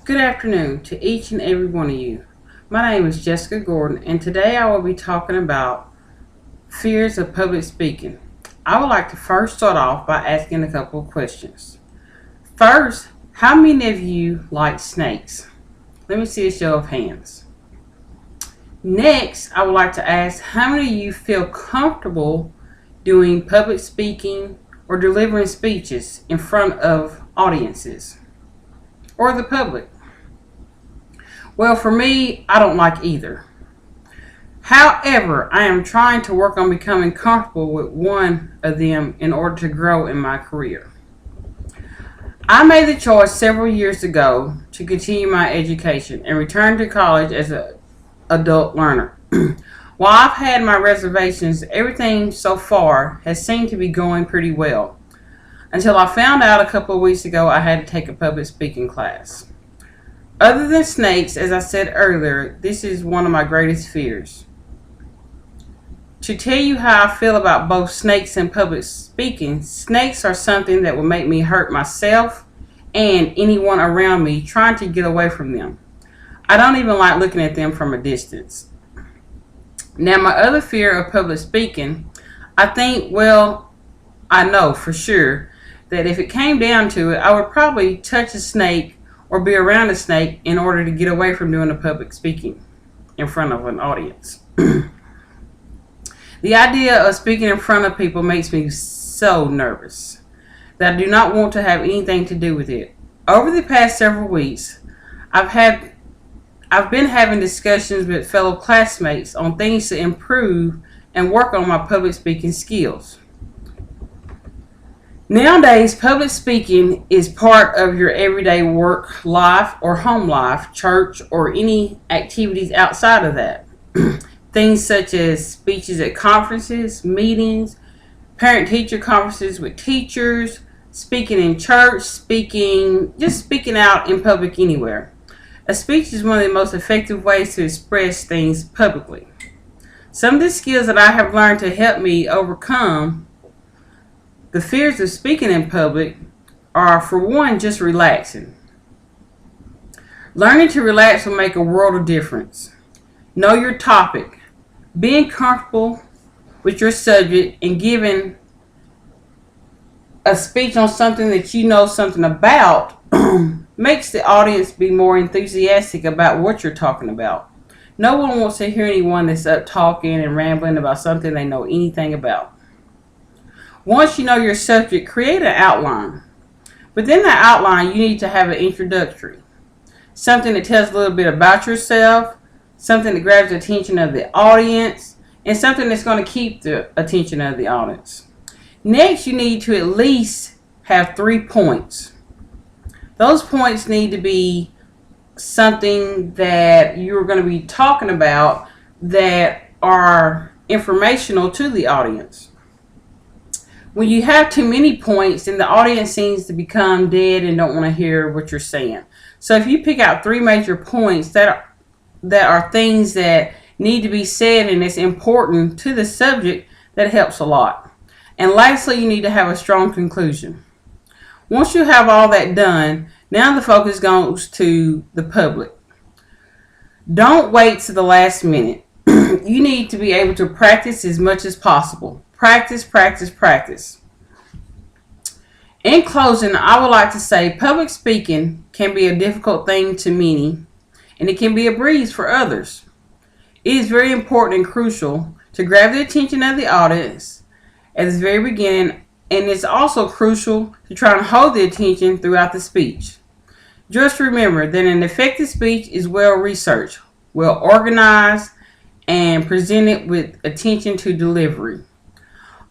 Good afternoon to each and every one of you. My name is Jessica Gordon, and today I will be talking about fears of public speaking. I would like to first start off by asking a couple of questions. First, how many of you like snakes? Let me see a show of hands. Next, I would like to ask how many of you feel comfortable doing public speaking or delivering speeches in front of audiences or the public? Well, for me, I don't like either. However, I am trying to work on becoming comfortable with one of them in order to grow in my career. I made the choice several years ago to continue my education and return to college as an adult learner. While I've had my reservations, everything so far has seemed to be going pretty well. Until I found out a couple of weeks ago I had to take a public speaking class. Other than snakes, as I said earlier, this is one of my greatest fears. To tell you how I feel about both snakes and public speaking, snakes are something that will make me hurt myself and anyone around me trying to get away from them. I don't even like looking at them from a distance. Now, my other fear of public speaking, I know for sure that if it came down to it, I would probably touch a snake or be around a snake in order to get away from doing the public speaking in front of an audience. The idea of speaking in front of people makes me so nervous that I do not want to have anything to do with it. Over the past several weeks, I've been having discussions with fellow classmates on things to improve and work on my public speaking skills. Nowadays, public speaking is part of your everyday work life or home life, church, or any activities outside of that. Things such as speeches at conferences, meetings, parent-teacher conferences with teachers, speaking in church, just speaking out in public anywhere. A speech is one of the most effective ways to express things publicly. Some of the skills that I have learned to help me overcome the fears of speaking in public are, for one, just relaxing. Learning to relax will make a world of difference. Know your topic. Being comfortable with your subject and giving a speech on something that you know something about makes the audience be more enthusiastic about what you're talking about. No one wants to hear anyone that's up talking and rambling about something they know anything about. Once you know your subject, create an outline. Within that outline, you need to have an introductory. Something that tells a little bit about yourself, something that grabs the attention of the audience, and something that's going to keep the attention of the audience. Next, you need to at least have 3 points. Those points need to be something that you're going to be talking about that are informational to the audience. When you have too many points, then the audience seems to become dead and don't want to hear what you're saying. So if you pick out 3 major points that are things that need to be said and it's important to the subject, that helps a lot. And lastly, you need to have a strong conclusion. Once you have all that done, now the focus goes to the public. Don't wait to the last minute. You need to be able to practice as much as possible. Practice, practice, practice. In closing, I would like to say public speaking can be a difficult thing to many, and it can be a breeze for others. It is very important and crucial to grab the attention of the audience at the very beginning, and it's also crucial to try and hold the attention throughout the speech. Just remember that an effective speech is well researched, well organized, and presented with attention to delivery.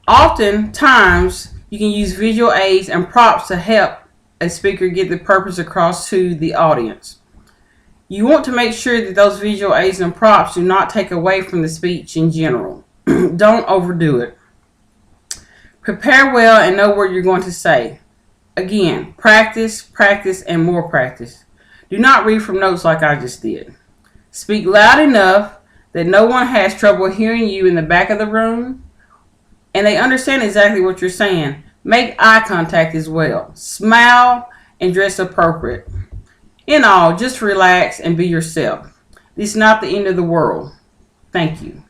Oftentimes, you can use visual aids and props to help a speaker get the purpose across to the audience. You want to make sure that those visual aids and props do not take away from the speech in general. Don't overdo it. Prepare well and know what you're going to say. Again, practice, practice, and more practice. Do not read from notes like I just did. Speak loud enough that no one has trouble hearing you in the back of the room, and they understand exactly what you're saying. Make eye contact as well. Smile and dress appropriate. In all, just relax and be yourself. It's not the end of the world. Thank you.